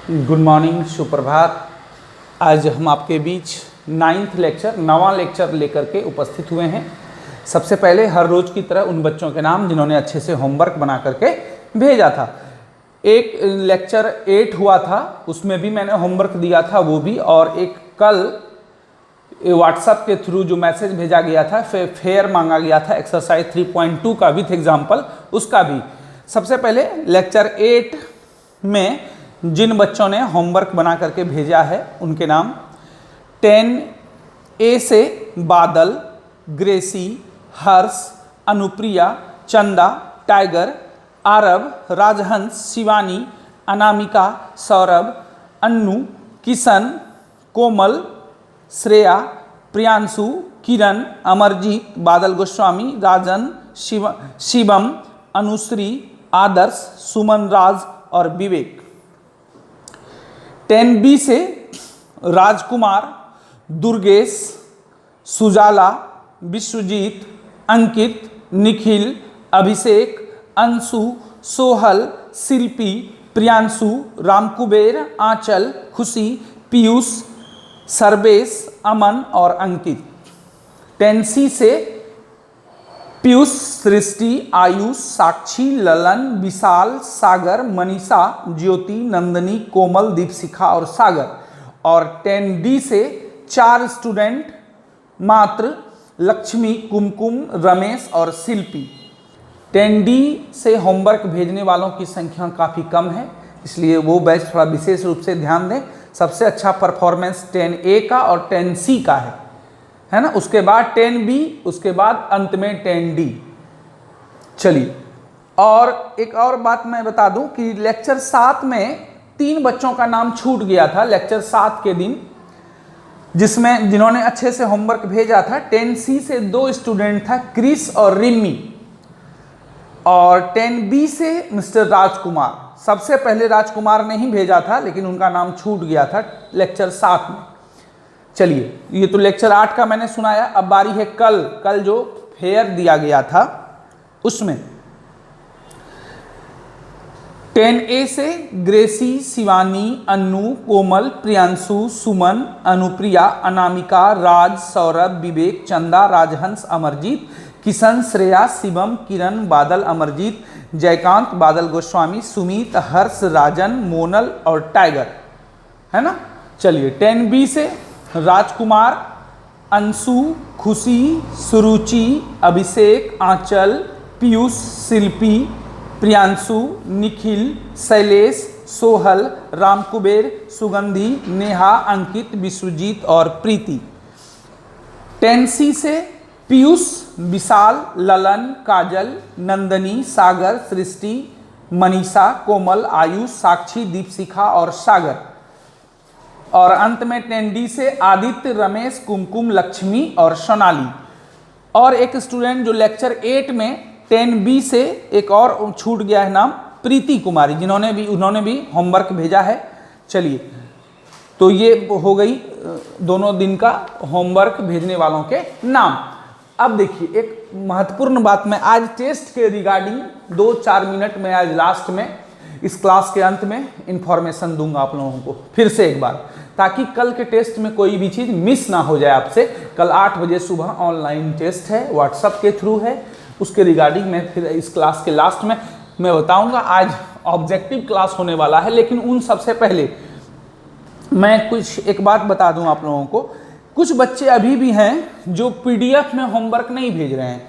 Good morning, सुप्रभात। आज हम आपके बीच 9वां लेक्चर लेकर के उपस्थित हुए हैं। सबसे पहले हर रोज़ की तरह उन बच्चों के नाम जिन्होंने अच्छे से होमवर्क बना करके भेजा था। एक लेक्चर 8 हुआ था, उसमें भी मैंने होमवर्क दिया था वो भी, और एक कल व्हाट्सएप के थ्रू जो मैसेज भेजा गया था, फेयर मांगा गया था एक्सरसाइज 3.2 का विथ एग्जाम्पल, उसका भी। सबसे पहले लेक्चर 8 में जिन बच्चों ने होमवर्क बना करके भेजा है उनके नाम 10A से बादल, ग्रेसी, हर्ष, अनुप्रिया, चंदा, टाइगर, आरव, राजहंस, शिवानी, अनामिका, सौरभ, अन्नू, किशन, कोमल, श्रेया, प्रियांशु, किरण, अमरजीत, बादल गोस्वामी, राजन, शिवम, अनुश्री, आदर्श, सुमन राज और विवेक। 10B से राजकुमार, दुर्गेश, सुजाला, विश्वजीत, अंकित, निखिल, अभिषेक, अंशु, सोहल, शिल्पी, प्रियांशु, रामकुबेर, आंचल, खुशी, पीयूष, सर्वेश, अमन और अंकित। 10C से पीयूष, सृष्टि, आयुष, साक्षी, ललन, विशाल, सागर, मनीषा, ज्योति, नंदनी, कोमल, दीपशिखा और सागर। और 10D से 4 स्टूडेंट मात्र, लक्ष्मी, कुमकुम, रमेश और शिल्पी। 10D से होमवर्क भेजने वालों की संख्या काफ़ी कम है, इसलिए वो बैच थोड़ा विशेष रूप से ध्यान दें। सबसे अच्छा परफॉर्मेंस 10A का और 10C का है ना। उसके बाद 10B, उसके बाद अंत में 10D। चलिए, और एक और बात मैं बता दूं कि लेक्चर 7 में 3 बच्चों का नाम छूट गया था लेक्चर 7 के दिन, जिसमें जिन्होंने अच्छे से होमवर्क भेजा था। 10C से 2 स्टूडेंट था, क्रिस और रिमी, और 10B से मिस्टर राजकुमार। सबसे पहले राजकुमार ने ही भेजा था, लेकिन उनका नाम छूट गया था लेक्चर 7 में। चलिए, ये तो लेक्चर 8 का मैंने सुनाया। अब बारी है कल जो फेयर दिया गया था उसमें 10A से ग्रेसी, शिवानी, अन्नू, कोमल, प्रियांशु, सुमन, अनुप्रिया, अनामिका, राज, सौरभ, विवेक, चंदा, राजहंस, अमरजीत, किशन, श्रेया, शिवम, किरण, बादल, अमरजीत, जयकांत, बादल गोस्वामी, सुमित, हर्ष, राजन, मोनल और टाइगर, है ना। चलिए, 10B से राजकुमार, अंशु, खुशी, सुरुचि, अभिषेक, आंचल, पीयूष, शिल्पी, प्रियांशु, निखिल, शैलेश, सोहल, रामकुबेर, सुगंधी, नेहा, अंकित, विश्वजीत और प्रीति। 10C से पीयूष, विशाल, ललन, काजल, नंदनी, सागर, सृष्टि, मनीषा, कोमल, आयुष, साक्षी, दीपशिखा और सागर। और अंत में 10D से आदित्य, रमेश, कुमकुम, लक्ष्मी और सोनाली। और एक स्टूडेंट जो लेक्चर 8 में 10B से एक और छूट गया है नाम, प्रीति कुमारी, उन्होंने भी होमवर्क भेजा है। चलिए, तो ये हो गई दोनों दिन का होमवर्क भेजने वालों के नाम। अब देखिए, एक महत्वपूर्ण बात मैं आज टेस्ट के रिगार्डिंग 2-4 मिनट में आज लास्ट में इस क्लास के अंत में इंफॉर्मेशन दूंगा आप लोगों को फिर से एक बार, ताकि कल के टेस्ट में कोई भी चीज़ मिस ना हो जाए आपसे। कल 8 बजे सुबह ऑनलाइन टेस्ट है, व्हाट्सएप के थ्रू है, उसके रिगार्डिंग मैं फिर इस क्लास के लास्ट में मैं बताऊंगा। आज ऑब्जेक्टिव क्लास होने वाला है, लेकिन उन सबसे पहले मैं कुछ एक बात बता दूं आप लोगों को। कुछ बच्चे अभी भी हैं जो PDF में होमवर्क नहीं भेज रहे हैं,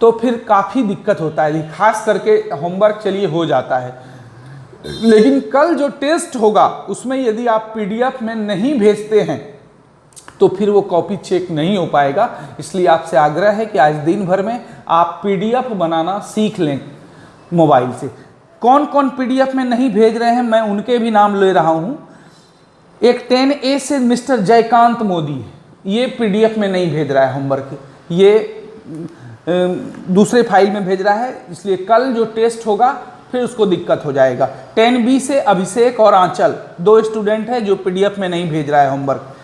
तो फिर काफ़ी दिक्कत होता है। खास करके होमवर्क चलिए हो जाता है, लेकिन कल जो टेस्ट होगा उसमें यदि आप PDF में नहीं भेजते हैं तो फिर वो कॉपी चेक नहीं हो पाएगा। इसलिए आपसे आग्रह है कि आज दिन भर में आप PDF बनाना सीख लें मोबाइल से। कौन कौन PDF में नहीं भेज रहे हैं मैं उनके भी नाम ले रहा हूँ। एक 10A से मिस्टर जयकांत मोदी, ये PDF में नहीं भेज रहा है होमवर्क, ये दूसरे फाइल में भेज रहा है, इसलिए कल जो टेस्ट होगा फिर उसको दिक्कत हो जाएगा। 10B से अभिषेक और आंचल 2 स्टूडेंट है जो PDF में नहीं भेज रहा है होमवर्क।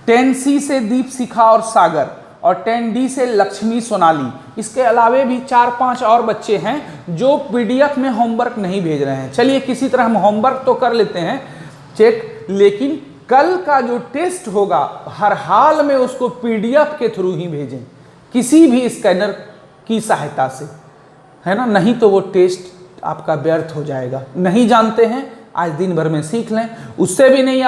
10C से दीपशिखा और सागर, और 10D से लक्ष्मी, सोनाली। इसके अलावे भी 4-5 और बच्चे हैं जो PDF में होमवर्क नहीं भेज रहे हैं। चलिए किसी तरह हम होमवर्क तो कर लेते हैं। चेक। लेकिन कल का जो टेस्ट होगा हर हाल में उसको पीडीएफ के थ्रू ही भेजें, किसी भी स्कैनर की सहायता से, है ना, नहीं तो वो टेस्ट आपका व्यर्थ हो जाएगा। नहीं जानते हैं, आज दिन भर में सीख लें। उससे भी नहीं,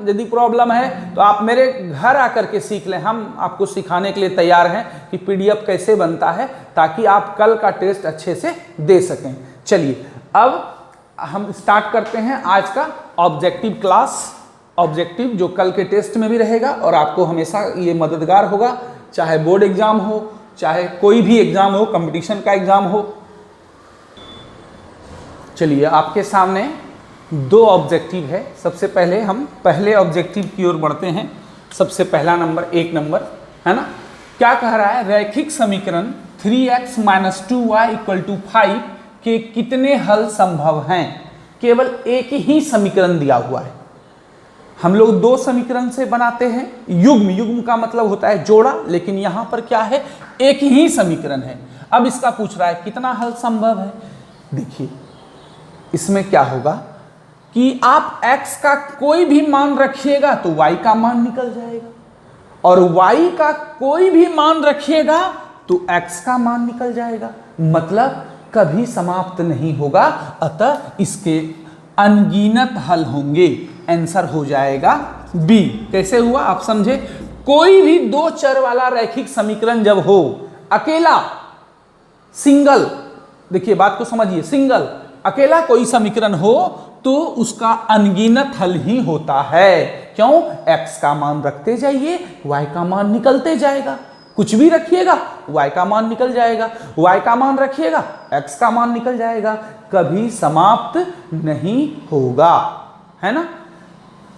यदि प्रॉब्लम है तो आप मेरे घर आकर के सीख लें। हम आपको सिखाने के लिए तैयार हैं कि पीडीएफ कैसे बनता है, ताकि आप कल का टेस्ट अच्छे से दे सकें। चलिए अब हम स्टार्ट करते हैं आज का ऑब्जेक्टिव क्लास। ऑब्जेक्टिव जो कल के टेस्ट में भी रहेगा और आपको हमेशा ये मददगार होगा, चाहे बोर्ड एग्जाम हो, चाहे कोई भी एग्जाम हो, कंपटीशन का एग्जाम हो। चलिए आपके सामने दो ऑब्जेक्टिव है। सबसे पहले हम पहले ऑब्जेक्टिव की ओर बढ़ते हैं। सबसे पहला नंबर, एक नंबर, है ना, क्या कह रहा है? रैखिक समीकरण 3x - 2y = 5 के कितने हल संभव हैं? केवल एक ही समीकरण दिया हुआ है। हम लोग दो समीकरण से बनाते हैं, युग्म। युग्म का मतलब होता है जोड़ा, लेकिन यहां पर क्या है? एक ही समीकरण है। अब इसका पूछ रहा है कितना हल संभव है। देखिए इसमें क्या होगा कि आप x का कोई भी मान रखिएगा तो y का मान निकल जाएगा, और y का कोई भी मान रखिएगा तो x का मान निकल जाएगा। मतलब कभी समाप्त नहीं होगा, अतः इसके अनगिनत हल होंगे। आंसर हो जाएगा बी। कैसे हुआ आप समझे? कोई भी दो चर वाला रैखिक समीकरण जब हो, अकेला, सिंगल, देखिए बात को समझिए, सिंगल अकेला कोई समीकरण हो तो उसका अनगिनत हल ही होता है। क्यों? x का मान रखते जाइए, y का मान निकलते जाएगा। कुछ भी रखिएगा y का मान निकल जाएगा, y का मान रखिएगा x का मान निकल जाएगा, कभी समाप्त नहीं होगा, है ना।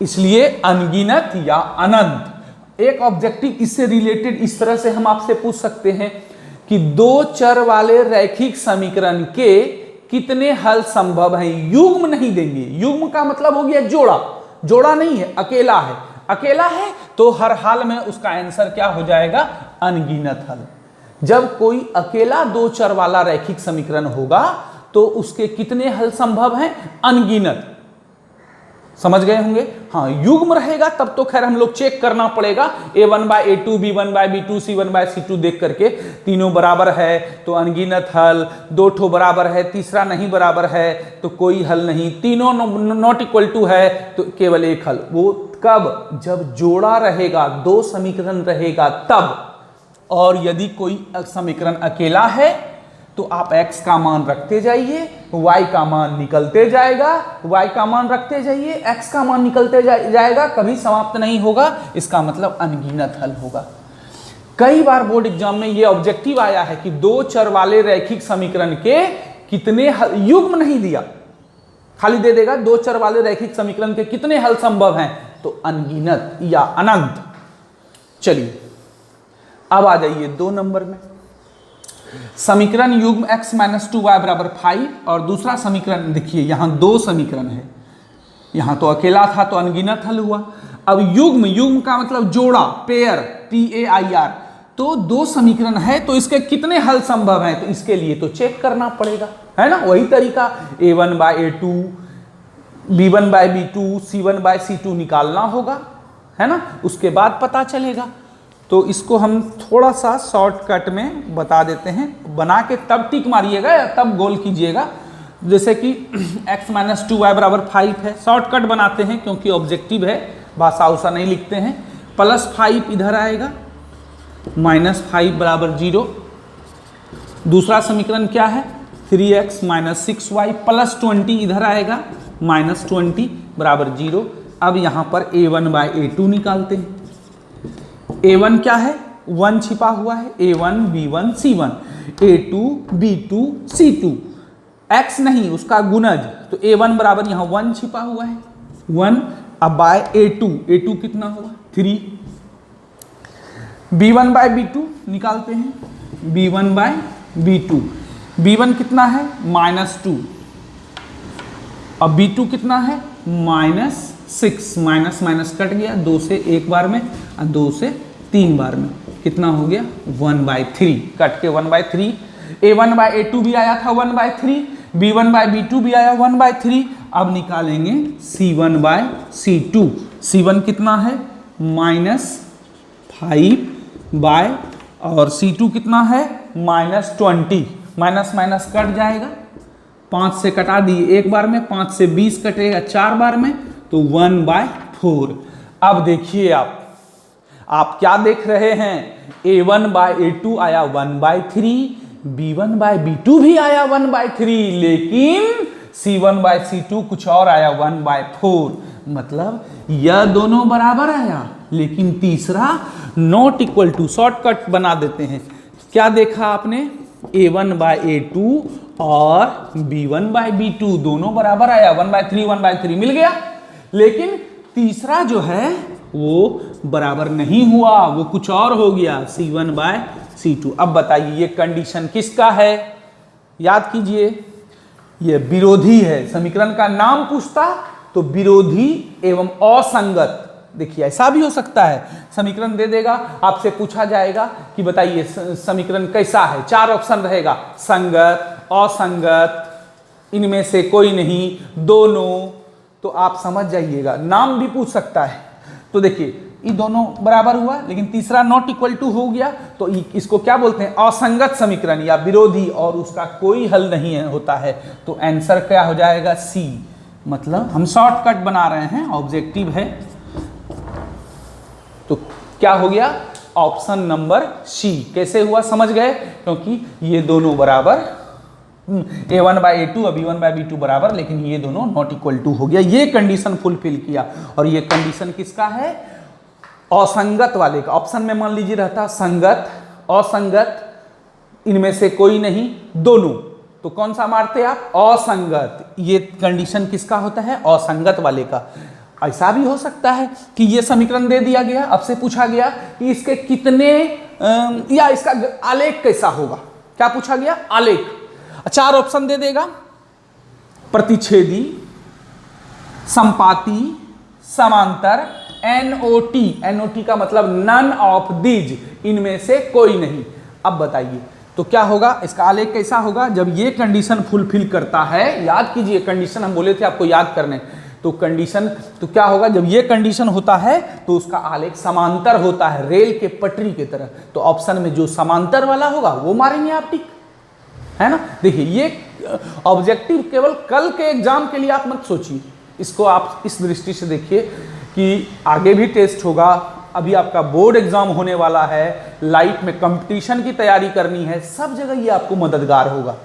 इसलिए अनगिनत या अनंत। एक ऑब्जेक्टिव इससे रिलेटेड इस तरह से हम आपसे पूछ सकते हैं कि दो चर वाले रैखिक समीकरण के कितने हल संभव हैं। युग्म नहीं देंगे, युग्म का मतलब हो गया जोड़ा, जोड़ा नहीं है, अकेला है। अकेला है तो हर हाल में उसका आंसर क्या हो जाएगा? अनगिनत हल। जब कोई अकेला दो चर वाला रैखिक समीकरण होगा तो उसके कितने हल संभव हैं? अनगिनत। समझ गए होंगे। हाँ, युग्म रहेगा तब तो खैर हम लोग चेक करना पड़ेगा, a1/a2, b1/b2, c1/c2 देख करके तीनों बराबर है तो अनगिनत हल, दो ठो बराबर है, तीसरा नहीं बराबर है तो कोई हल नहीं, तीनों नॉट इक्वल टू है तो केवल एक हल। वो कब? जब जोड़ा रहेगा, दो समीकरण रहेगा तब। और यदि कोई समीकरण अकेला है तो आप x का मान रखते जाइए, y का मान निकलते जाएगा, y का मान रखते जाइए, x का मान निकलते जाएगा, कभी समाप्त नहीं होगा। इसका मतलब अनगिनत हल होगा। कई बार बोर्ड एग्जाम में ये ऑब्जेक्टिव आया है कि दो चर वाले रैखिक समीकरण के कितने हल, युग्म नहीं दिया, खाली दे देगा दो चर वाले रैखिक समीकरण के कितने हल संभव हैं, तो अनगिनत या अनंत। चलिए अब आ जाइए 2 नंबर में। समीकरण युग्म x - 2y = 5 और दूसरा समीकरण, देखिए यहां दो समीकरण है, यहां तो अकेला था तो अनगिनत हल हुआ। अब युग्म, युग्म का मतलब जोड़ा, पेयर, PAIR, तो दो समीकरण है तो इसके कितने हल संभव हैं, तो इसके लिए तो चेक करना पड़ेगा, है ना। वही तरीका a1/a2, b1/b2, c1/c2 निकालना होगा, है ना, उसके बाद पता चलेगा। तो इसको हम थोड़ा सा शॉर्टकट में बता देते हैं, बना के तब टिक मारिएगा या तब गोल कीजिएगा। जैसे कि x - 2y = 5 है, शॉर्टकट बनाते हैं क्योंकि ऑब्जेक्टिव है, भाषा उषा नहीं लिखते हैं। +5 इधर आएगा, -5 = 0। दूसरा समीकरण क्या है? 3x - 6y + 20 इधर आएगा, -20 = 0। अब यहाँ पर a1/a2 निकालते हैं। a1 क्या है? 1 छिपा हुआ है, a1 b1 c1, a2 b2 c2, x नहीं उसका गुणज, तो a1 बराबर यहाँ 1 छिपा हुआ है, 1। अब बाय a2 कितना हुआ? 3। b1/b2 निकालते हैं, b1/b2, b1 कितना है? -2, अब b2 कितना है? -6, माइनस माइनस कट गया, 2 से 1 बार में और 2 से 3 बार में, कितना हो गया? 1/3, कट के 1/3। a1/a2 भी आया था 1/3, b1/b2 भी आया 1/3, अब निकालेंगे C1 बाय C2। C1 कितना है -5 बाय, और C2 कितना है -20। माइनस माइनस कट जाएगा, 5 से कटा दिए एक बार में, 5 से 20 कटेगा 4 बार में, तो 1/4। अब देखिए आप क्या देख रहे हैं, A1/A2 आया 1/3, B1/B2 भी आया 1/3, लेकिन C1/C2 कुछ और आया 1/4। मतलब यह दोनों बराबर आया, लेकिन तीसरा नॉट इक्वल टू। शॉर्टकट बना देते हैं। क्या देखा आपने, A1/A2 और B1/B2 दोनों बराबर आया, 1/3 1/3 मिल गया, लेकिन तीसरा जो है वो बराबर नहीं हुआ, वो कुछ और हो गया, C1/C2। अब बताइए ये कंडीशन किसका है, याद कीजिए, ये विरोधी है। समीकरण का नाम पूछता तो विरोधी एवं असंगत। देखिए ऐसा भी हो सकता है, समीकरण दे देगा, आपसे पूछा जाएगा कि बताइए समीकरण कैसा है, 4 ऑप्शन रहेगा, संगत, असंगत, इनमें से कोई नहीं, दोनों। तो आप समझ जाइएगा, नाम भी पूछ सकता है। तो देखिए ये दोनों बराबर हुआ, लेकिन तीसरा नॉट इक्वल टू हो गया, तो इसको क्या बोलते हैं, असंगत समीकरण या विरोधी, और उसका कोई हल नहीं है, होता है। तो आंसर क्या हो जाएगा, सी। मतलब हम शॉर्टकट बना रहे हैं, ऑब्जेक्टिव है, तो क्या हो गया, ऑप्शन नंबर सी। कैसे हुआ समझ गए, क्योंकि ये दोनों बराबर, A1/A2 और B1/B2 बराबर, लेकिन ये दोनों नॉट इक्वल टू हो गया। ये कंडीशन फुलफिल किया, और ये कंडीशन किसका है, असंगत वाले का। ऑप्शन में मान लीजिए रहता संगत, असंगत, इनमें से कोई नहीं, दोनों, तो कौन सा मारते आप, असंगत। ये कंडीशन किसका होता है, असंगत वाले का। ऐसा भी हो सकता है कि ये समीकरण दे दिया गया, अब से पूछा गया कि इसके कितने या इसका आलेख कैसा होगा, क्या पूछा गया, आलेख। 4 ऑप्शन दे देगा, प्रतिच्छेदी, संपाती, समांतर, NOT। NOT का मतलब नन ऑफ दीज, इनमें से कोई नहीं। अब बताइए तो क्या होगा, इसका आलेख कैसा होगा, जब ये कंडीशन फुलफिल करता है। याद कीजिए कंडीशन हम बोले थे आपको याद करने, तो कंडीशन, तो क्या होगा, जब ये कंडीशन होता है तो उसका आलेख समांतर होता है, रेल के पटरी की तरह। तो ऑप्शन में जो समांतर वाला होगा वो मारेंगे आप टिक, है ना। देखिए ये ऑब्जेक्टिव केवल कल के एग्जाम के लिए आप मत सोचिए, इसको आप इस दृष्टि से देखिए कि आगे भी टेस्ट होगा, अभी आपका बोर्ड एग्जाम होने वाला है, लाइफ में कंपटीशन की तैयारी करनी है, सब जगह ये आपको मददगार होगा।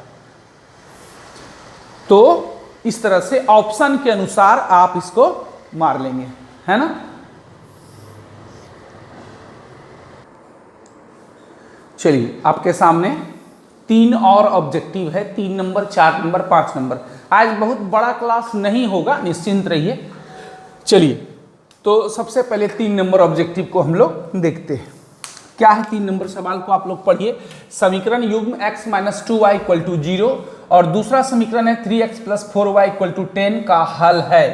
तो इस तरह से ऑप्शन के अनुसार आप इसको मार लेंगे, है ना। चलिए आपके सामने 3 और ऑब्जेक्टिव है, 3 नंबर, 4 नंबर, 5 नंबर। आज बहुत बड़ा क्लास नहीं होगा, निश्चिंत रहिए। चलिए तो सबसे पहले 3 नंबर ऑब्जेक्टिव को हम लोग देखते हैं। क्या है 3 नंबर सवाल को आप लोग पढ़िए। समीकरण युग्म x - 2y = 0 और दूसरा समीकरण है 3x + 4y = 10 का हल है।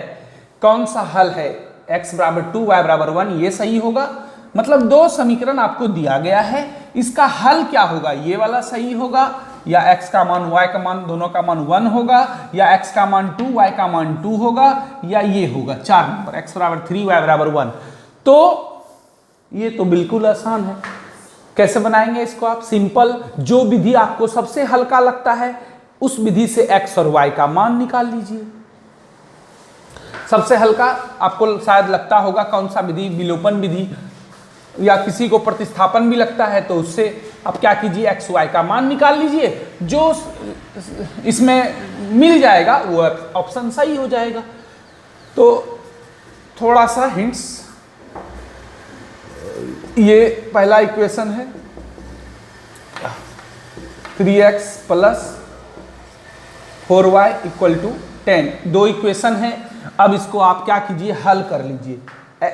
कौन सा हल है, x = 2 y = 1, ये सही होगा। मतलब 2 समीकरण आपको दिया गया है, इसका हल क्या होगा, ये वाला सही होगा, या x का मान y का मान दोनों का मान 1 होगा, या x का मान 2 y का मान 2 होगा, या ये होगा 4 नंबर x = 3 y = 1। तो ये तो बिल्कुल आसान है। कैसे बनाएंगे इसको आप, सिंपल, जो विधि आपको सबसे हल्का लगता है उस विधि से x और y का मान निकाल लीजिए। सबसे हल्का आपको शायद लगता होगा कौन सा विधि, विलोपन विधि, या किसी को प्रतिस्थापन भी लगता है, तो उससे आप क्या कीजिए, x y का मान निकाल लीजिए, जो इसमें मिल जाएगा वो ऑप्शन सही हो जाएगा। तो थोड़ा सा हिंट्स, ये पहला इक्वेशन है 3x + 4y = 10, 2 इक्वेशन है। अब इसको आप क्या कीजिए, हल कर लीजिए।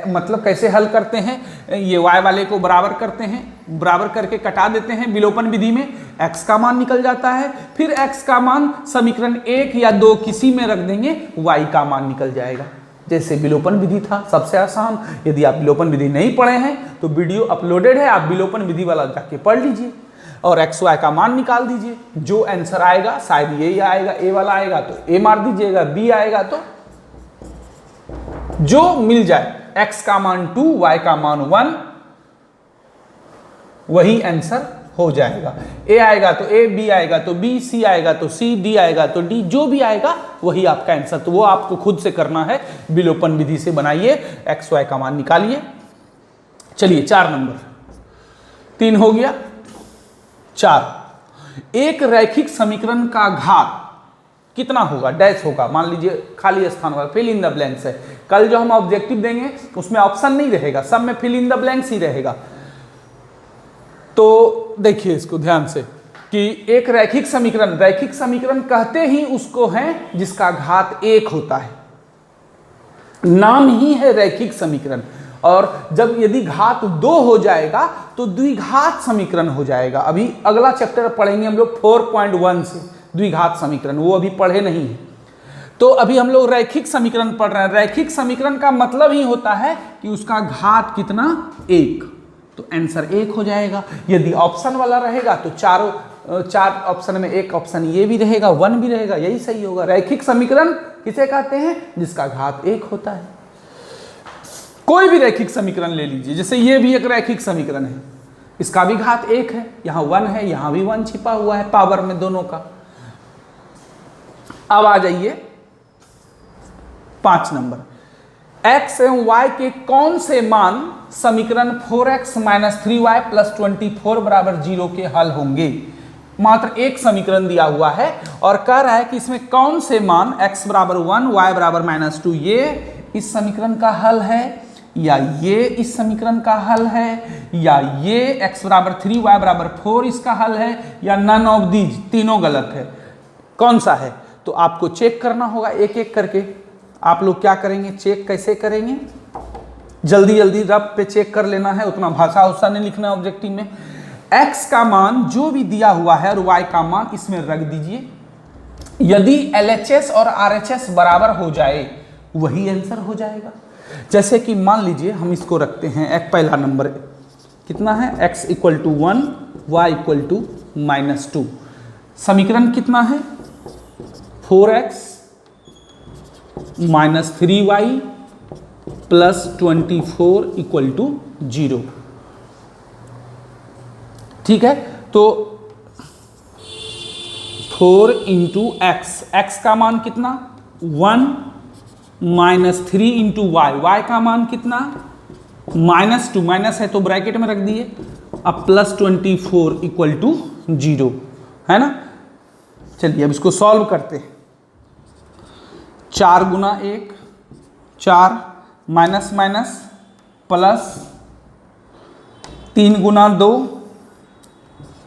मतलब कैसे हल करते हैं, ये y वाले को बराबर करते हैं, बराबर करके कटा देते हैं विलोपन विधि में, x का मान निकल जाता है। फिर x का मान समीकरण 1 या 2 किसी में रख देंगे, y का मान निकल जाएगा। जैसे विलोपन विधि था सबसे आसान। यदि आप विलोपन विधि नहीं पढ़े हैं तो वीडियो अपलोडेड है, आप विलोपन विधि वाला जाके पढ़ लीजिए। और एक्स वाई का मान निकाल दीजिए। जो आंसर आएगा शायद ये आएगा, ए वाला आएगा तो ए मार दीजिएगा, बी आएगा तो जो मिल जाए, एक्स का मान 2, वाई का मान 1, वही आंसर हो जाएगा। ए आएगा तो ए, बी आएगा तो बी, सी आएगा तो सी, डी आएगा तो डी, जो भी आएगा वही आपका आंसर। तो वो आपको खुद से करना है, विलोपन विधि से बनाइए, एक्स वाई का मान निकालिए। चलिए 4 नंबर, 3 हो गया, 4, एक रैखिक समीकरण का घात कितना होगा, डैश होगा, मान लीजिए खाली स्थान वाला, फिल इन द ब्लैंक्स है। कल जो हम ऑब्जेक्टिव देंगे उसमें ऑप्शन नहीं रहेगा, सब में फिल इन द ब्लैंक्स ही रहेगा। तो देखिए इसको ध्यान से कि एक रैखिक समीकरण कहते ही उसको है जिसका घात 1 होता है, नाम ही है रैखिक समीकरण। और जब यदि घात 2 हो जाएगा तो द्विघात समीकरण हो जाएगा। अभी अगला चैप्टर पढ़ेंगे हम लोग 4.1 से द्विघात समीकरण, वो अभी पढ़े नहीं है। तो अभी हम लोग रैखिक समीकरण पढ़ रहे हैं। रैखिक समीकरण का मतलब ही होता है कि उसका घात कितना, 1, तो आंसर 1 हो जाएगा। यदि ऑप्शन वाला रहेगा तो 4 ऑप्शन में एक ऑप्शन ये भी रहेगा, 1 भी रहेगा, यही सही होगा। रैखिक समीकरण किसे कहते हैं, जिसका घात 1 होता है। कोई भी रैखिक समीकरण ले लीजिए, जैसे ये भी एक रैखिक समीकरण है, इसका भी घात 1 है, यहाँ 1 है, यहाँ भी 1 छिपा हुआ है पावर में दोनों का। अब आ जाइए 5 नंबर, x एवं y के कौन से मान समीकरण 4x - 3y + 24 = 0 के हल होंगे। मात्र एक समीकरण दिया हुआ है और कह रहा है कि इसमें कौन से मान x = 1, y = -2 ये इस समीकरण का हल है, या ये इस समीकरण का हल है, या ये x = 3, y = 4 इसका हल है, या नन ऑफ दीज, तीनों गलत है। कौन सा है तो आपको चेक करना होगा एक एक करके। आप लोग क्या करेंगे, चेक कैसे करेंगे, जल्दी जल्दी रब पे चेक कर लेना है, उतना भाषा उसा नहीं लिखना ऑब्जेक्टिव में। x का मान जो भी दिया हुआ है और y का मान इसमें रख दीजिए। यदि LHS और RHS बराबर हो जाए वही आंसर हो जाएगा। जैसे कि मान लीजिए हम इसको रखते हैं, एक पहला नंबर कितना है, x = 1, y = -2। समीकरण कितना है, 4x - 3y + 24 = 0। ठीक है, तो 4 × x, x का मान कितना 1 - 3 × y, y का मान कितना -2, माइनस है तो ब्रैकेट में रख दिए, अब +24 = 0 है ना। चलिए अब इसको सॉल्व करते हैं। 4 × 1 4, माइनस माइनस प्लस, 3 × 2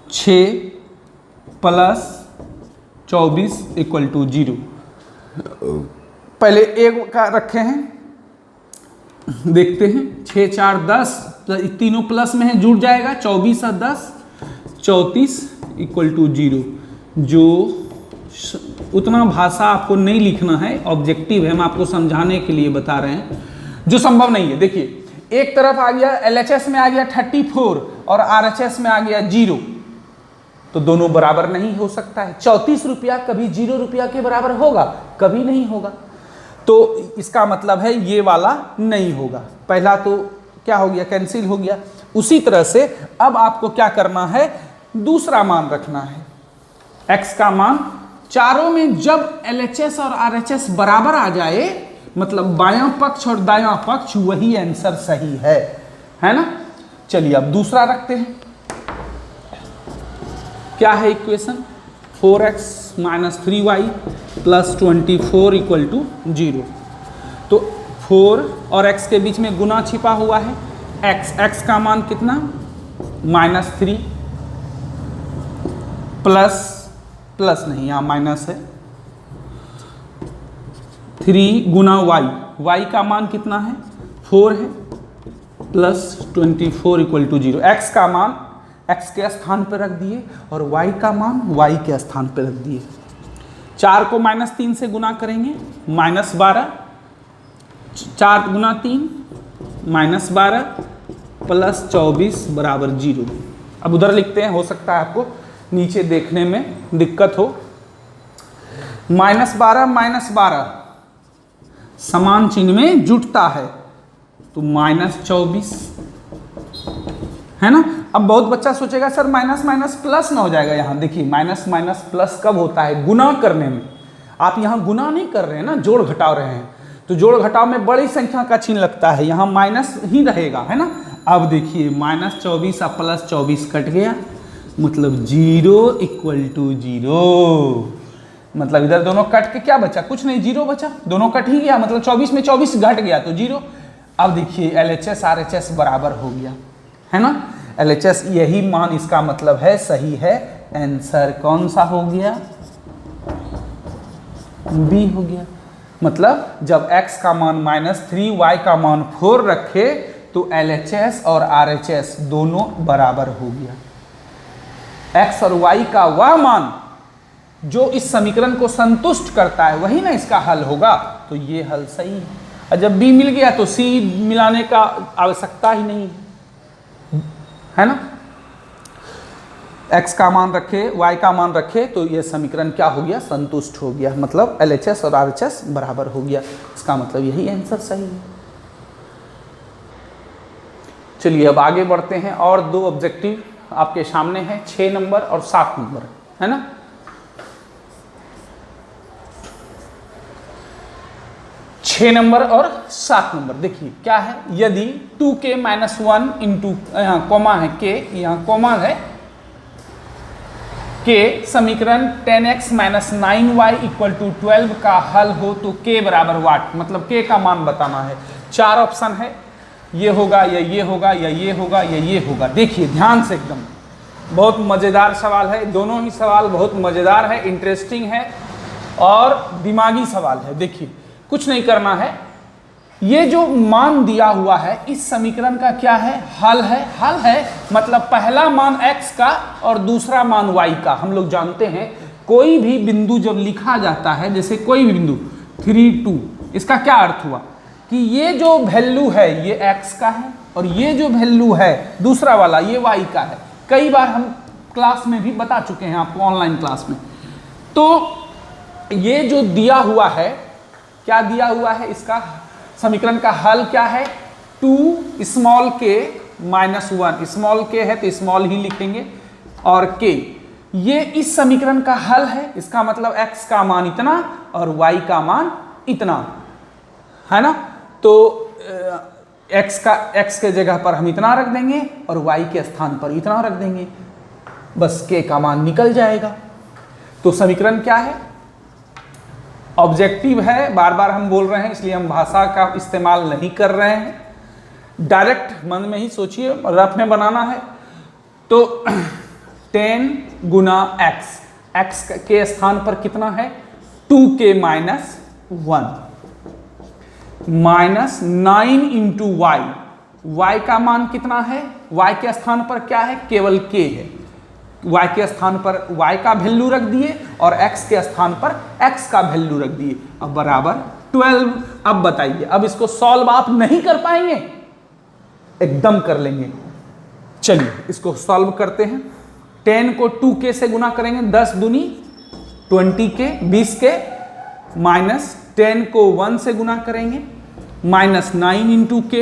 6 + 24 = 0। पहले एक का रखे हैं, देखते हैं, 6 4 10, तीनों प्लस में है, जुड़ जाएगा, 24 और 10 34 = 0। जो उतना भाषा आपको नहीं लिखना है, ऑब्जेक्टिव है, हम आपको समझाने के लिए बता रहे हैं, जो संभव नहीं है। देखिए एक तरफ आ गया LHS में आ गया 34 और RHS में आ गया 0, तो दोनों बराबर नहीं हो सकता है। 34 रुपया कभी 0 रुपया के बराबर होगा, कभी नहीं होगा। तो इसका मतलब है ये वाला नहीं होगा। पहला तो क्या हो गया, कैंसिल हो गया। उसी तरह से अब आपको क्या करना है, दूसरा मान रखना है, x का मान। चारों में जब LHS और RHS बराबर आ जाए, मतलब बायां पक्ष और दायां पक्ष, वही आंसर सही है ना। चलिए अब दूसरा रखते हैं। क्या है इक्वेशन, 4x - 3y + 24 = 0। तो 4 और x के बीच में गुना छिपा हुआ है, x का मान कितना -3 प्लस नहीं, यहाँ माइनस है, 3 × y का मान कितना है 4 है, + 24 = 0। x का मान x के स्थान पर रख दिए और y का मान y के स्थान पर रख दिए। 4 को -3 से गुना करेंगे, -12, 4 × 3 -12 + 24 = 0। अब उधर लिखते हैं, हो सकता है आपको नीचे देखने में दिक्कत हो। -12 समान चिन्ह में जुटता है तो -24 है ना। अब बहुत बच्चा सोचेगा सर माइनस माइनस प्लस ना हो जाएगा। यहाँ देखिए माइनस माइनस प्लस कब होता है, गुना करने में। आप यहाँ गुना नहीं कर रहे हैं ना, जोड़ घटाव रहे हैं, तो जोड़ घटाव में बड़ी संख्या का चिन्ह लगता है, यहाँ माइनस ही रहेगा, है ना। अब देखिए -24 और +24 कट गया, मतलब 0 = 0। मतलब इधर दोनों कट के क्या बचा, कुछ नहीं, 0 बचा, दोनों कट ही गया, मतलब 24 में 24 घट गया तो 0। अब देखिए LHS RHS बराबर हो गया, है ना। LHS यही मान, इसका मतलब है सही है। आंसर कौन सा हो गया, बी हो गया। मतलब जब x का मान -3 y का मान 4 रखे तो LHS और RHS दोनों बराबर हो गया। x और y का वह मान जो इस समीकरण को संतुष्ट करता है वही ना इसका हल होगा, तो ये हल सही है। और जब b मिल गया तो c मिलाने का आवश्यकता ही नहीं, है ना। x का मान रखे, y का मान रखे तो ये समीकरण क्या हो गया, संतुष्ट हो गया। मतलब LHS और RHS बराबर हो गया, इसका मतलब यही आंसर सही है। चलिए अब आगे बढ़ते हैं, और दो ऑब्जेक्टिव आपके सामने हैं, 6 नंबर और 7 नंबर, है ना। छः नंबर और 7 नंबर देखिए क्या है। यदि 2k - 1 इंटू, यहाँ कॉमा है k, यहाँ कॉमा है k, समीकरण 10x - 9y = 12 का हल हो तो k बराबर वाट, मतलब k का मान बताना है। 4 ऑप्शन है, ये होगा या ये होगा या ये होगा या ये होगा। देखिए ध्यान से, एकदम बहुत मज़ेदार सवाल है, दोनों ही सवाल बहुत मज़ेदार है, इंटरेस्टिंग है और दिमागी सवाल है। देखिए कुछ नहीं करना है, ये जो मान दिया हुआ है इस समीकरण का क्या है, हल है। हल है मतलब पहला मान x का और दूसरा मान y का। हम लोग जानते हैं कोई भी बिंदु जब लिखा जाता है, जैसे कोई भी बिंदु 3, 2, इसका क्या अर्थ हुआ कि ये जो वैल्यू है ये x का है और ये जो वैल्यू है दूसरा वाला ये y का है। कई बार हम क्लास में भी बता चुके हैं आपको, ऑनलाइन क्लास में। तो ये जो दिया हुआ है, क्या दिया हुआ है, इसका समीकरण का हल क्या है, 2 स्मॉल k - 1, स्मॉल k है तो स्मॉल ही लिखेंगे, और k ये इस समीकरण का हल है। इसका मतलब x का मान इतना और y का मान इतना, है ना। तो x के जगह पर हम इतना रख देंगे और y के स्थान पर इतना रख देंगे, बस k का मान निकल जाएगा। तो समीकरण क्या है, ऑब्जेक्टिव है, बार बार हम बोल रहे हैं इसलिए हम भाषा का इस्तेमाल नहीं कर रहे हैं, डायरेक्ट मन में ही सोचिए, रफ में बनाना है। तो 10 × x, x के स्थान पर कितना है 2k - 1 -9 × y, y का मान कितना है, y के स्थान पर क्या है, केवल k है, y के स्थान पर y का वैल्यू रख दिए और x के स्थान पर x का वैल्यू रख दिए, अब बराबर 12। अब बताइए, अब इसको सॉल्व आप नहीं कर पाएंगे, एकदम कर लेंगे। चलिए इसको सॉल्व करते हैं। 10 को 2k से गुना करेंगे, 10 दूनी 20k 20k, -10 को 1 से गुना करेंगे, -9 × k,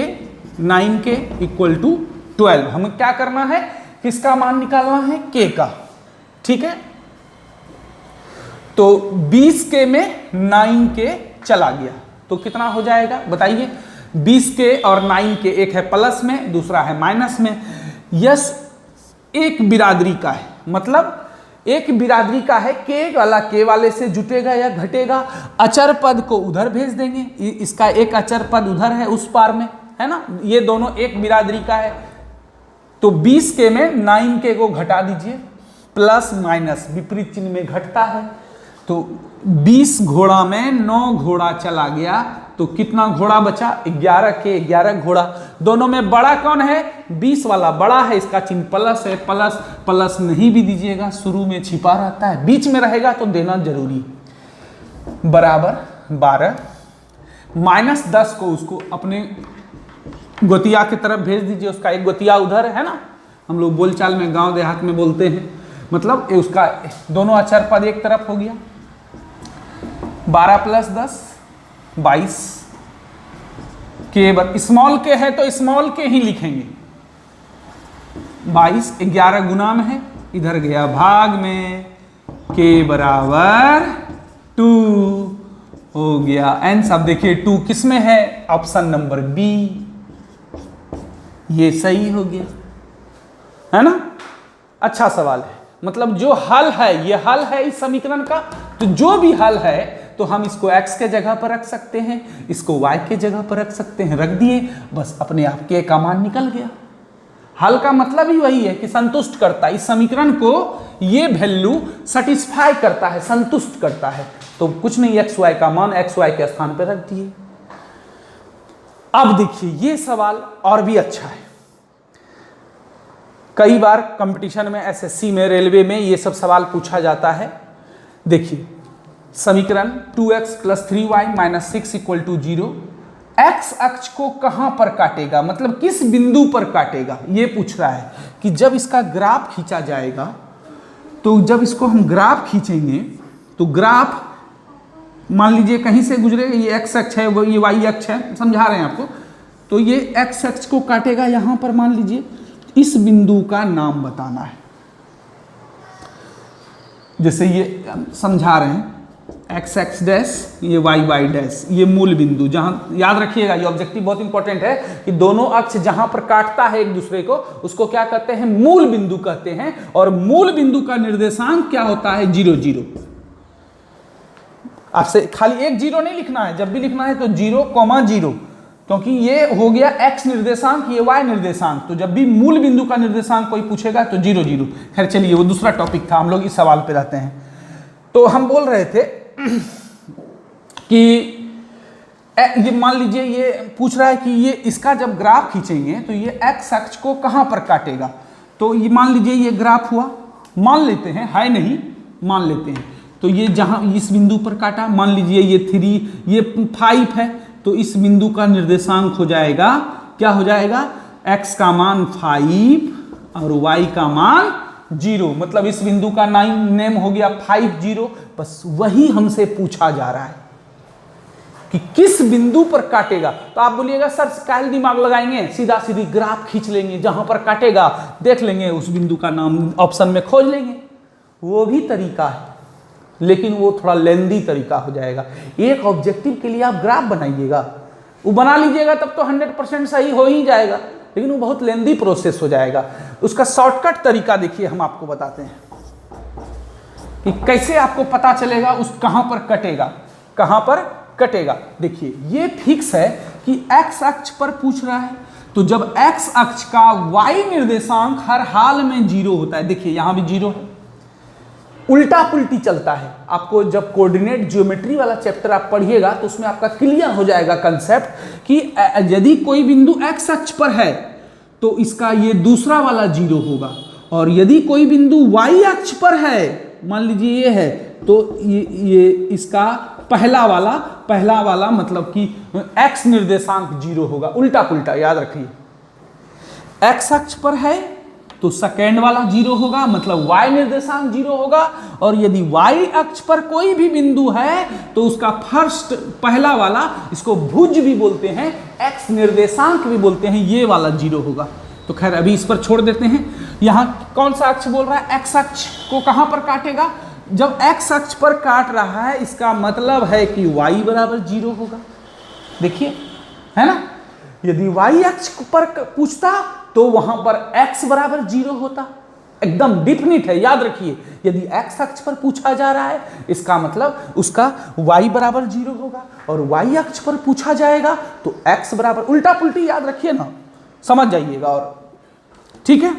9k = 12। हमें क्या करना है, किसका मान निकालना है, k का, ठीक है। तो 20k में 9k चला गया तो कितना हो जाएगा बताइए, 20k और 9k, एक है प्लस में दूसरा है माइनस में। यस एक बिरादरी का है, मतलब एक बिरादरी का है, k वाला k वाले से जुटेगा या घटेगा। अचर पद को उधर भेज देंगे, इसका एक अचर पद उधर है उस पार में, है ना, ये दोनों एक बिरादरी का है। तो 20k में 9k को घटा दीजिए, प्लस माइनस विपरीत चिन्ह में घटता है, तो 20 घोड़ा में 9 घोड़ा चला गया तो कितना घोड़ा बचा, 11k 11 घोड़ा। दोनों में बड़ा कौन है, 20 वाला बड़ा है, इसका चिन्ह प्लस है, प्लस प्लस नहीं भी दीजिएगा, शुरू में छिपा रहता है, बीच में रहेगा तो देना जरूरी, बराबर 12। -10 को उसको अपने गोतिया की तरफ भेज दीजिए, उसका एक गोतिया उधर है ना, हम लोग बोलचाल में गांव देहात में बोलते हैं, मतलब ये उसका दोनों अचर पद एक तरफ हो गया। 12 + 10 22 के स्मॉल के है तो स्मॉल के ही लिखेंगे। 22 11 गुना में है, इधर गया भाग में, के बराबर 2 हो गया। आंसर अब देखिए 2 किस में है, ऑप्शन नंबर बी, ये सही हो गया, है ना। अच्छा सवाल है, मतलब जो हल है, ये हल है इस समीकरण का, तो जो भी हल है तो हम इसको x के जगह पर रख सकते हैं, इसको y के जगह पर रख सकते हैं, रख दिए, बस अपने आप के का मान निकल गया। हल का मतलब ही वही है कि संतुष्ट करता है, इस समीकरण को ये वैल्यू सेटिस्फाई करता है, संतुष्ट करता है, तो कुछ नहीं, एक्स वाई का मान एक्स वाई के स्थान पर रख दिए। अब देखिए ये सवाल और भी अच्छा है, कई बार कंपटीशन में, एसएससी में, रेलवे में ये सब सवाल पूछा जाता है। देखिए समीकरण 2x + 3y - 6 = 0, x अक्ष को कहां पर काटेगा, मतलब किस बिंदु पर काटेगा, ये पूछ रहा है कि जब इसका ग्राफ खींचा जाएगा, तो जब इसको हम ग्राफ खींचेंगे तो ग्राफ मान लीजिए कहीं से गुजरेगा, ये x अक्ष है, वो ये y अक्ष है, समझा रहे हैं आपको, तो ये x अक्ष को काटेगा यहां पर, मान लीजिए इस बिंदु का नाम बताना है, जैसे ये समझा रहे हैं x x डैश, ये y y डैश, ये मूल बिंदु, जहां याद रखिएगा ये ऑब्जेक्टिव बहुत इंपॉर्टेंट है कि दोनों अक्ष जहां पर काटता है एक दूसरे को, उसको क्या कहते हैं, मूल बिंदु कहते हैं, और मूल बिंदु का निर्देशांक क्या होता है, 0 0। आपसे खाली एक 0 नहीं लिखना है, जब भी लिखना है तो 0,0, क्योंकि ये हो गया x निर्देशांक, ये y निर्देशांक, तो जब भी मूल बिंदु का निर्देशांक कोई पूछेगा तो 0 0। खैर चलिए वो दूसरा टॉपिक था, हम लोग इस सवाल पे रहते हैं। तो हम बोल रहे थे कि ये मान लीजिए ये पूछ रहा है कि ये इसका जब ग्राफ खींचेंगे तो ये x अक्ष को कहां पर काटेगा, तो ये मान लीजिए ये ग्राफ हुआ, मान लेते हैं, है नहीं, मान लेते हैं, तो ये जहां इस बिंदु पर काटा, मान लीजिए ये 3, ये 5 है, तो इस बिंदु का निर्देशांक हो जाएगा, क्या हो जाएगा, x का मान 5 और y का मान 0, मतलब इस बिंदु का नेम हो गया 5 0। बस वही हमसे पूछा जा रहा है कि किस बिंदु पर काटेगा। तो आप बोलिएगा सर काहे दिमाग लगाएंगे, सीधा सीधी ग्राफ खींच लेंगे, जहां पर काटेगा देख लेंगे, उस बिंदु का नाम ऑप्शन में खोज लेंगे। वो भी तरीका है, लेकिन वो थोड़ा लेंदी तरीका हो जाएगा। एक ऑब्जेक्टिव के लिए आप ग्राफ बनाइएगा, वो बना लीजिएगा तब तो 100% सही हो ही जाएगा, लेकिन वो बहुत लेंदी प्रोसेस हो जाएगा। उसका शॉर्टकट तरीका देखिए हम आपको बताते हैं कि कैसे आपको पता चलेगा उस कहां पर कटेगा, कहां पर कटेगा। देखिए ये फिक्स है कि x अक्ष पर पूछ रहा है, तो जब x अक्ष का y निर्देशांक हर हाल में 0 होता है, देखिए यहां भी 0 है, उल्टा पुल्टी चलता है। आपको जब कोऑर्डिनेट ज्योमेट्री वाला चैप्टर आप पढ़िएगा तो उसमें आपका क्लियर हो जाएगा कंसेप्ट कि यदि कोई बिंदु x अक्ष पर है तो इसका ये दूसरा वाला 0 होगा, और यदि कोई बिंदु y अक्ष पर है, मान लीजिए ये है, तो ये इसका पहला वाला मतलब कि x निर्देशांक 0 होगा, उल्टा पुल्टा याद रखिए। x अक्ष पर है तो सेकेंड वाला 0 होगा, मतलब y निर्देशांक 0 होगा, और यदि y अक्ष पर कोई भी बिंदु है तो उसका फर्स्ट पहला वाला, इसको भुज भी बोलते हैं, x निर्देशांक भी बोलते हैं, ये वाला 0 होगा। तो खैर अभी इस पर छोड़ देते हैं। यहाँ कौन सा अक्ष बोल रहा है, x अक्ष को कहां पर काटेगा, जब x अक्ष पर काट रहा है इसका मतलब है कि y बराबर 0 होगा। देखिए है ना, यदि y अक्ष पर पूछता तो वहां पर x बराबर 0 होता, एकदम डिफिनिट है, याद रखिए। यदि x अक्ष पर पूछा जा रहा है इसका मतलब उसका y बराबर 0 होगा, और y अक्ष पर पूछा जाएगा तो x बराबर, उल्टा पुल्टी याद रखिए ना, समझ जाइएगा। और ठीक है,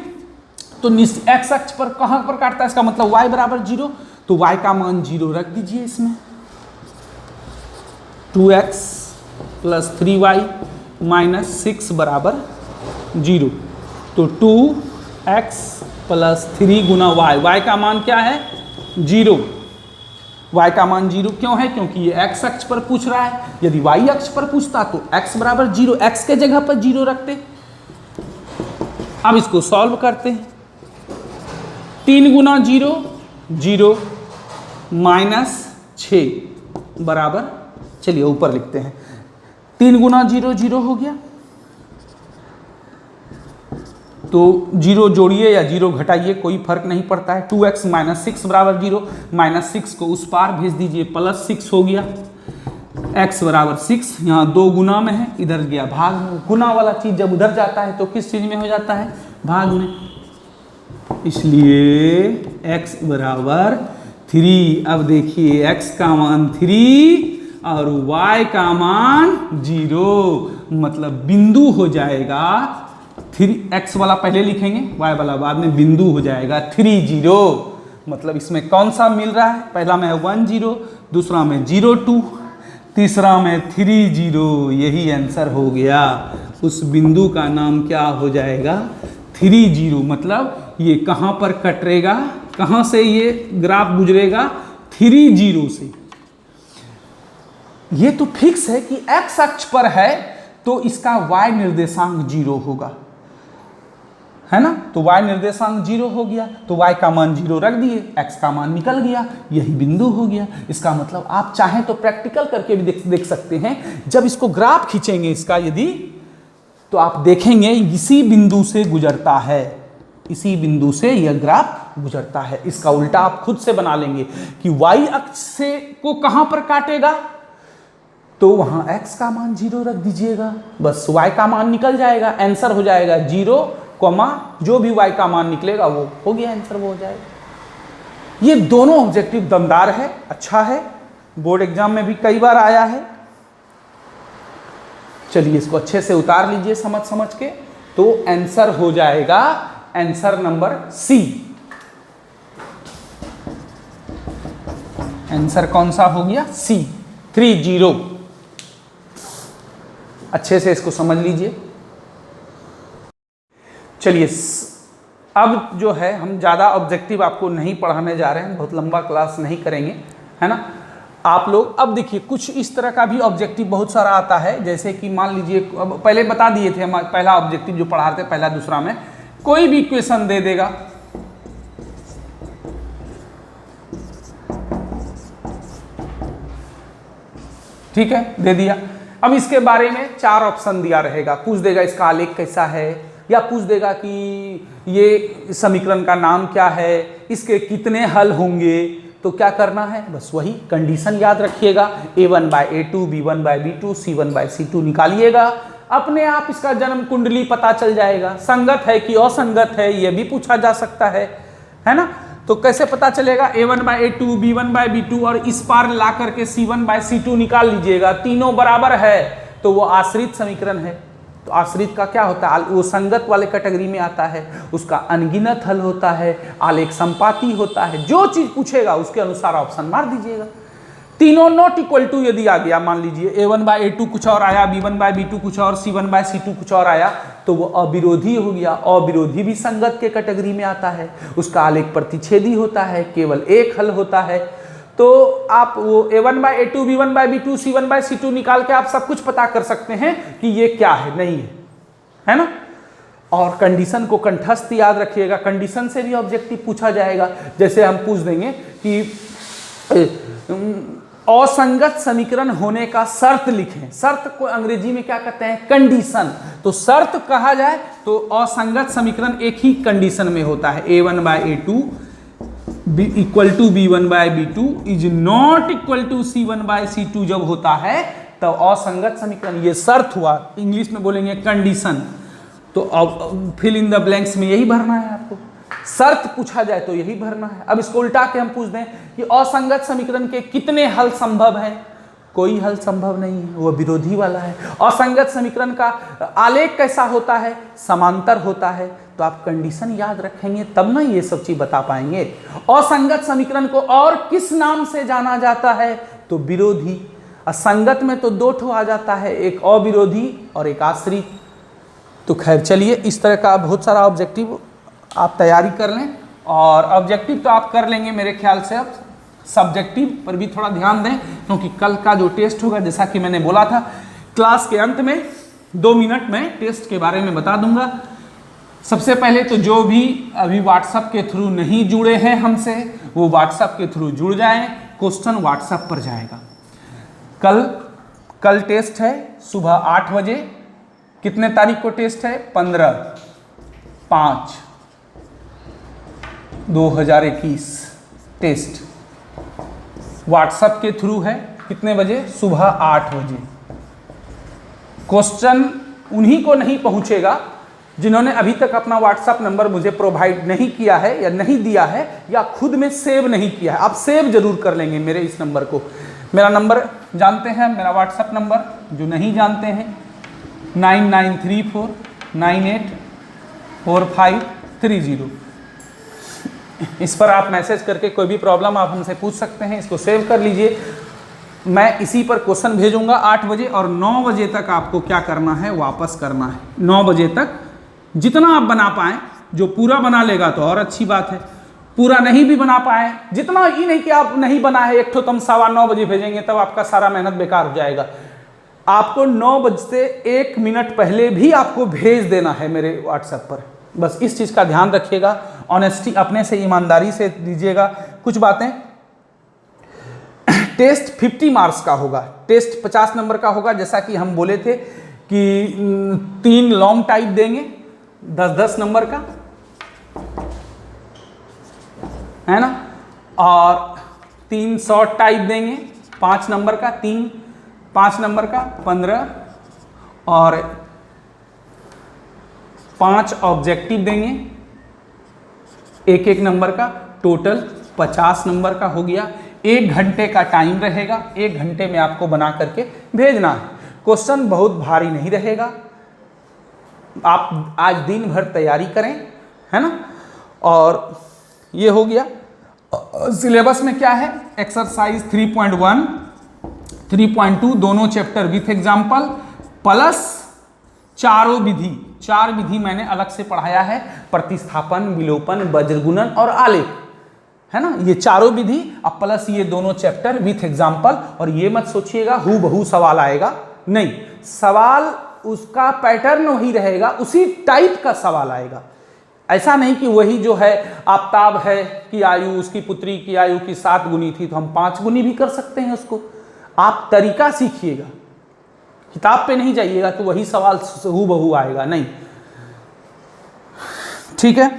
तो x अक्ष पर कहां पर काटता है, इसका मतलब y बराबर 0, तो y का मान 0 रख दीजिए इसमें। 2x + 3y - 6 बराबर 0, तो 2x + 3 गुना y का मान क्या है, 0। y का मान 0 क्यों है, क्योंकि ये x अक्ष पर पूछ रहा है। यदि y अक्ष पर पूछता तो x बराबर 0, x के जगह पर 0 रखते। अब इसको सॉल्व करते हैं। 3 गुना 0 0 माइनस 6 बराबर, चलिए ऊपर लिखते हैं। 3 गुना 0 0 हो गया, तो 0 जोड़िए या 0 घटाइए कोई फर्क नहीं पड़ता है। 2x माइनस 6 बराबर 0, माइनस 6 को उस पार भेज दीजिए, प्लस 6 हो गया। x बराबर 6, यहाँ 2 गुना में है, इधर गया भाग में। गुना वाला चीज जब उधर जाता है तो किस चीज में हो जाता है? भाग में। इसलिए x बराबर 3। अब देखिए x का मान 3 और y का मान 0, मतलब बिंदु हो जाएगा 3x वाला पहले लिखेंगे, y वाला बाद में, बिंदु हो जाएगा 3 0। मतलब इसमें कौन सा मिल रहा है? पहला में 1 0, दूसरा में 0 2, तीसरा में 3 0। यही आंसर हो गया। उस बिंदु का नाम क्या हो जाएगा? 3 0। मतलब ये कहाँ पर कटरेगा, कहाँ से ये ग्राफ गुजरेगा? 3 0 से। ये तो फिक्स है कि x अक्ष पर है तो इसका y निर्देशांक 0 होगा, है ना? तो y निर्देशांक 0 हो गया तो y का मान 0 रख दिए, x का मान निकल गया, यही बिंदु हो गया। इसका मतलब आप चाहें तो प्रैक्टिकल करके भी देख सकते हैं। जब इसको ग्राफ खींचेंगे इसका, यदि तो आप देखेंगे इसी बिंदु से गुजरता है, इसी बिंदु से यह ग्राफ गुजरता है। इसका उल्टा आप खुद से बना लेंगे कि y अक्ष से को कहां पर काटेगा, तो वहां x का मान 0 रख दीजिएगा, बस y का मान निकल जाएगा। आंसर हो जाएगा 0, जो भी y का मान निकलेगा वो हो गया, आंसर वो हो जाएगा। ये दोनों ऑब्जेक्टिव दमदार है, अच्छा है, बोर्ड एग्जाम में भी कई बार आया है। चलिए इसको अच्छे से उतार लीजिए समझ समझ के, तो आंसर हो जाएगा आंसर नंबर सी। आंसर कौन सा हो गया? सी, 3 0। अच्छे से इसको समझ लीजिए। चलिए अब जो है हम ज़्यादा ऑब्जेक्टिव आपको नहीं पढ़ाने जा रहे हैं, बहुत लंबा क्लास नहीं करेंगे, है ना? आप लोग अब देखिए कुछ इस तरह का भी ऑब्जेक्टिव बहुत सारा आता है। जैसे कि मान लीजिए, पहले बता दिए थे हम, पहला ऑब्जेक्टिव जो पढ़ा रहे थे, पहला दूसरा में कोई भी इक्वेशन दे देगा, ठीक है, दे दिया। अब इसके बारे में 4 ऑप्शन दिया रहेगा, पूछ देगा इसका आलेख कैसा है, या पूछ देगा कि ये समीकरण का नाम क्या है, इसके कितने हल होंगे। तो क्या करना है? बस वही कंडीशन याद रखिएगा, a1/a2, b1/b2, c1/c2 निकालिएगा। अपने आप इसका जन्म कुंडली पता चल जाएगा, संगत है कि असंगत है ये भी पूछा जा सकता है ना? तो कैसे पता चलेगा? a1/a2, b1/b2 और इस पार ला करके c1/c2 निकाल लीजिएगा। तीनों बराबर है तो वो आश्रित समीकरण है। तो आश्रित का क्या होता है? वो संगत वाले कैटेगरी में आता है, उसका अनगिनत हल होता है, आलेख संपाती होता है। जो चीज पूछेगा उसके अनुसार ऑप्शन मार दीजिएगा। तीनों नॉट इक्वल टू यदि आ गया, मान लीजिए a1/a2 कुछ और आया, b1/b2 कुछ और, c1/c2 कुछ और आया, तो वो अविरोधी हो गया। अविरोधी भी संगत के कैटेगरी में आता है, उसका आलेख प्रतिच्छेदी होता है, केवल एक हल होता है। तो आप वो a1/a2, b1/b2, c1/c2 निकाल के आप सब कुछ पता कर सकते हैं कि ये क्या है, नहीं है ना? और कंडीशन को कंठस्थ याद रखिएगा, कंडीशन से भी ऑब्जेक्टिव पूछा जाएगा। जैसे हम पूछ देंगे कि असंगत समीकरण होने का शर्त लिखें। शर्त को अंग्रेजी में क्या कहते हैं? कंडीशन। तो शर्त कहा जाए तो असंगत समीकरण एक ही कंडीशन में होता है, a1/a2 equal to b1/b2 is not equal to c1/c2 जब होता है तब असंगत समीकरण, ये शर्त हुआ, इंग्लिश में बोलेंगे कंडीशन। तो अब फिल इन द ब्लैंक्स में यही भरना है आपको, शर्त पूछा जाए तो यही भरना है। अब इसको उल्टा के हम पूछ दें कि असंगत समीकरण के कितने हल संभव हैं? कोई हल संभव नहीं है, वो विरोधी वाला है। असंगत समीकरण का आलेख कैसा होता है? समांतर होता है। तो आप कंडीशन याद रखेंगे तब ना ये सब चीज बता पाएंगे। असंगत समीकरण को और किस नाम से जाना जाता है? तो विरोधी। असंगत में तो 2 ठो आ जाता है, एक अविरोधी और एक आश्रित। तो खैर चलिए, इस तरह का बहुत सारा ऑब्जेक्टिव आप तैयारी कर लें, और ऑब्जेक्टिव तो आप कर लेंगे मेरे ख्याल से। अब सब्जेक्टिव पर भी थोड़ा ध्यान दें, क्योंकि कल का जो टेस्ट होगा, जैसा कि मैंने बोला था, क्लास के अंत में 2 मिनट में टेस्ट के बारे में बता दूंगा। सबसे पहले तो जो भी अभी व्हाट्सएप के थ्रू नहीं जुड़े हैं हमसे, वो व्हाट्सएप के थ्रू जुड़ जाएं। क्वेश्चन व्हाट्सएप पर जाएगा। कल टेस्ट है सुबह 8 बजे। कितने तारीख को टेस्ट है? 15/5/2021 टेस्ट व्हाट्सएप के थ्रू है। कितने बजे? सुबह 8 बजे। क्वेश्चन उन्हीं को नहीं पहुंचेगा जिन्होंने अभी तक अपना व्हाट्सएप नंबर मुझे प्रोवाइड नहीं किया है या नहीं दिया है या खुद में सेव नहीं किया है। आप सेव जरूर कर लेंगे मेरे इस नंबर को। मेरा नंबर जानते हैं, मेरा व्हाट्सएप नंबर। जो नहीं जानते हैं 9934984530। इस पर आप मैसेज करके कोई भी प्रॉब्लम आप हमसे पूछ सकते हैं। इसको सेव कर लीजिए। मैं इसी पर क्वेश्चन भेजूंगा 8 बजे और 9 बजे तक आपको क्या करना है? वापस करना है। 9 बजे तक जितना आप बना पाएँ। जो पूरा बना लेगा तो और अच्छी बात है। पूरा नहीं भी बना पाए, जितना ही नहीं कि आप नहीं बना है, एक तो तुम 9:15 बजे भेजेंगे तब आपका सारा मेहनत बेकार हो जाएगा। आपको 9 बजते 1 मिनट पहले भी आपको भेज देना है मेरे व्हाट्सएप पर। बस इस चीज़ का ध्यान रखिएगा। ऑनेस्टी अपने से, ईमानदारी से दीजिएगा। कुछ बातें, टेस्ट 50 मार्क्स का होगा। टेस्ट 50 नंबर का होगा। जैसा कि हम बोले थे कि 3 लॉन्ग टाइप देंगे 10-10 नंबर का, है ना, और 3 शॉर्ट टाइप देंगे 5 नंबर का, 5 नंबर का 15, और 5 ऑब्जेक्टिव देंगे 1-1 नंबर का। टोटल 50 नंबर का हो गया। 1 घंटे का टाइम रहेगा। 1 घंटे में आपको बना करके भेजना है। क्वेश्चन बहुत भारी नहीं रहेगा। आप आज दिन भर तैयारी करें, है ना। और ये हो गया। सिलेबस में क्या है? एक्सरसाइज 3.1 3.2 दोनों चैप्टर विथ एग्जाम्पल प्लस चारों विधि। 4 विधि मैंने अलग से पढ़ाया है। प्रतिस्थापन, विलोपन, वज्रगुणन और आलेख, है ना। ये चारों विधि अब प्लस ये दोनों चैप्टर विथ एग्जाम्पल। और ये मत सोचिएगा हूबहू सवाल आएगा, नहीं। सवाल उसका पैटर्न वही रहेगा, उसी टाइप का सवाल आएगा। ऐसा नहीं कि वही जो है आफ्ताब है कि आयु, उसकी पुत्री की आयु की 7 गुनी थी तो हम 5 गुनी भी कर सकते हैं उसको। आप तरीका सीखिएगा, किताब पे नहीं जाइएगा कि वही सवाल हूबहू आएगा, नहीं। ठीक है,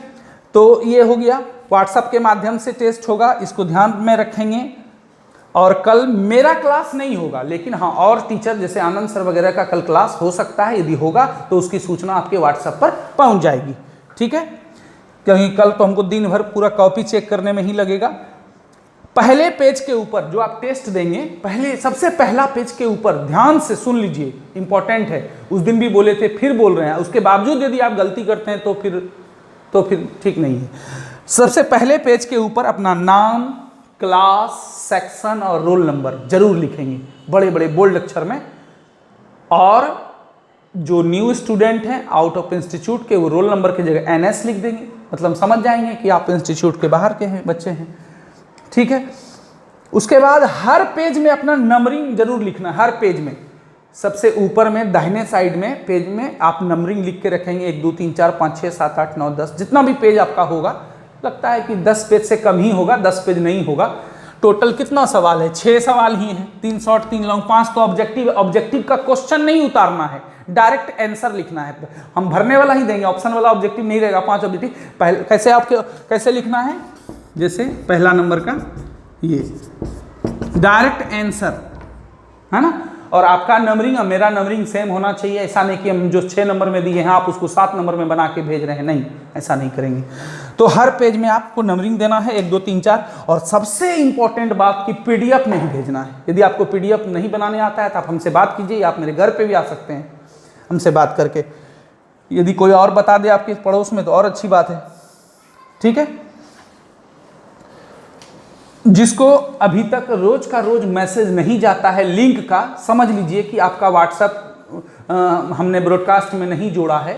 तो ये हो गया। व्हाट्सएप के माध्यम से टेस्ट होगा, इसको ध्यान में रखेंगे। और कल मेरा क्लास नहीं होगा, लेकिन हाँ और टीचर जैसे आनंद सर वगैरह का कल क्लास हो सकता है। यदि होगा तो उसकी सूचना आपके व्हाट्सएप पर पहुंच जाएगी। ठीक है, क्योंकि कल तो हमको दिन भर पूरा कॉपी चेक करने में ही लगेगा। पहले पेज के ऊपर जो आप टेस्ट देंगे, पहले सबसे पहला पेज के ऊपर ध्यान से सुन लीजिए, इंपॉर्टेंट है। उस दिन भी बोले थे, फिर बोल रहे हैं। उसके बावजूद यदि आप गलती करते हैं तो फिर ठीक नहीं है। सबसे पहले पेज के ऊपर अपना नाम, क्लास, सेक्शन और रोल नंबर जरूर लिखेंगे बड़े बड़े बोल्ड अक्षर में। और जो न्यू स्टूडेंट हैं आउट ऑफ इंस्टीट्यूट के, वो रोल नंबर की जगह NS लिख देंगे, मतलब समझ जाएंगे कि आप इंस्टीट्यूट के बाहर के हैं, बच्चे हैं। ठीक है, उसके बाद हर पेज में अपना नंबरिंग जरूर लिखना। हर पेज में सबसे ऊपर में दाहिने साइड में पेज में आप नंबरिंग लिख के रखेंगे। 1 2 3 4 5 6 7 8 9 10, जितना भी पेज आपका होगा। लगता है कि 10 पेज से कम ही होगा, 10 पेज नहीं होगा। टोटल कितना सवाल है? 6 सवाल ही हैं, 3 शॉर्ट 3 लॉन्ग 5 तो ऑब्जेक्टिव। ऑब्जेक्टिव का क्वेश्चन नहीं उतारना है, डायरेक्ट आंसर लिखना है। हम भरने वाला ही देंगे, ऑप्शन वाला ऑब्जेक्टिव नहीं रहेगा। 5 ऑब्जेक्टिव पहले कैसे लिखना है? जैसे पहला नंबर का ये डायरेक्ट आंसर, है ना। और आपका नंबरिंग और मेरा नंबरिंग सेम होना चाहिए। ऐसा नहीं कि हम जो 6 नंबर में दिए हैं आप उसको 7 नंबर में बना के भेज रहे हैं, नहीं, ऐसा नहीं करेंगे। तो हर पेज में आपको नंबरिंग देना है 1 2 3 4। और सबसे इंपॉर्टेंट बात कि PDF नहीं भेजना है। यदि आपको PDF नहीं बनाने आता है तो आप हमसे बात कीजिए। आप मेरे घर पे भी आ सकते हैं हमसे बात करके। यदि कोई और बता दे आपके पड़ोस में तो और अच्छी बात है। ठीक है, जिसको अभी तक रोज का रोज मैसेज नहीं जाता है लिंक का, समझ लीजिए कि आपका व्हाट्सएप हमने ब्रॉडकास्ट में नहीं जोड़ा है,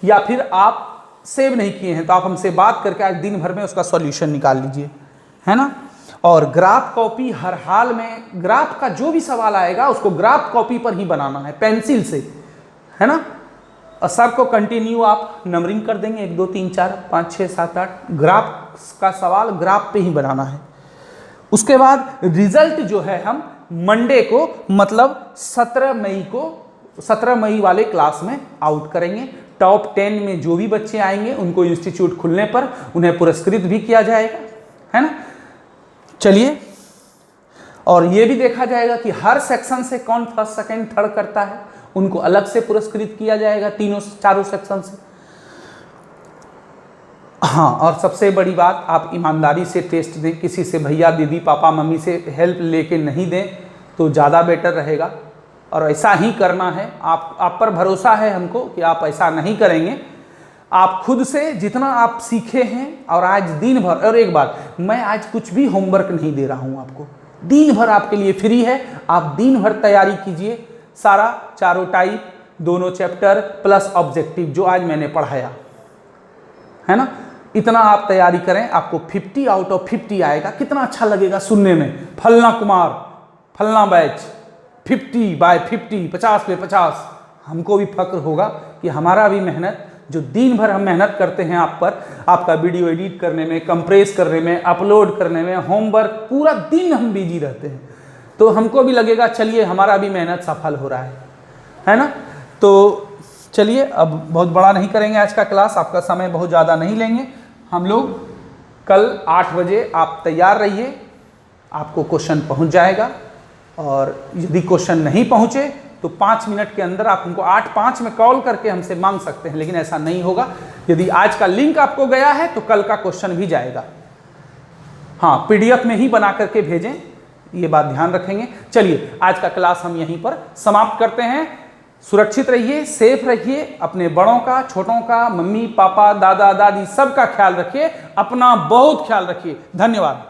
या फिर आप सेव नहीं किए हैं। तो आप हमसे बात करके आज दिन भर में उसका सॉल्यूशन निकाल लीजिए, है ना। और ग्राफ कॉपी हर हाल में, ग्राफ का जो भी सवाल आएगा उसको ग्राफ कॉपी पर ही बनाना है, पेंसिल से, है ना। और सबको कंटिन्यू आप नंबरिंग कर देंगे 1 2 3 4 5 6 7 8। ग्राफ का सवाल ग्राफ पे ही बनाना है। उसके बाद रिजल्ट जो है हम मंडे को मतलब 17 मई वाले क्लास में आउट करेंगे। टॉप 10 में जो भी बच्चे आएंगे उनको इंस्टीट्यूट खुलने पर उन्हें पुरस्कृत भी किया जाएगा, है ना। चलिए, और ये भी देखा जाएगा कि हर सेक्शन से कौन फर्स्ट सेकंड थर्ड करता है, उनको अलग से पुरस्कृत किया जाएगा चारों सेक्शन से। हाँ, और सबसे बड़ी बात, आप ईमानदारी से टेस्ट दें, किसी से भैया दीदी पापा मम्मी से हेल्प लेके नहीं दें तो ज़्यादा बेटर रहेगा। और ऐसा ही करना है, आप पर भरोसा है हमको कि आप ऐसा नहीं करेंगे। आप खुद से जितना आप सीखे हैं, और आज दिन भर, और एक बात, मैं आज कुछ भी होमवर्क नहीं दे रहा हूँ आपको, दिन भर आपके लिए फ्री है। आप दिन भर तैयारी कीजिए, सारा चारों टाइप, दोनों चैप्टर प्लस ऑब्जेक्टिव जो आज मैंने पढ़ाया है ना, इतना आप तैयारी करें, आपको 50 आउट ऑफ 50 आएगा। कितना अच्छा लगेगा सुनने में, फलना कुमार फलना बैच 50/50, 50 पे 50। हमको भी फक्र होगा कि हमारा भी मेहनत, जो दिन भर हम मेहनत करते हैं आप पर, आपका वीडियो एडिट करने में, कंप्रेस करने में, अपलोड करने में, होमवर्क, पूरा दिन हम बिजी रहते हैं, तो हमको भी लगेगा चलिए हमारा भी मेहनत सफल हो रहा है ना। तो चलिए, अब बहुत बड़ा नहीं करेंगे आज का क्लास, आपका समय बहुत ज़्यादा नहीं लेंगे। हम लोग कल 8 बजे आप तैयार रहिए, आपको क्वेश्चन पहुंच जाएगा। और यदि क्वेश्चन नहीं पहुंचे तो 5 मिनट के अंदर आप हमको 8:05 में कॉल करके हमसे मांग सकते हैं, लेकिन ऐसा नहीं होगा। यदि आज का लिंक आपको गया है तो कल का क्वेश्चन भी जाएगा। हाँ, PDF में ही बना करके भेजें, ये बात ध्यान रखेंगे। चलिए, आज का क्लास हम यहीं पर समाप्त करते हैं। सुरक्षित रहिए, सेफ रहिए, अपने बड़ों का, छोटों का, मम्मी पापा दादा दादी सबका ख्याल रखिए, अपना बहुत ख्याल रखिए। धन्यवाद।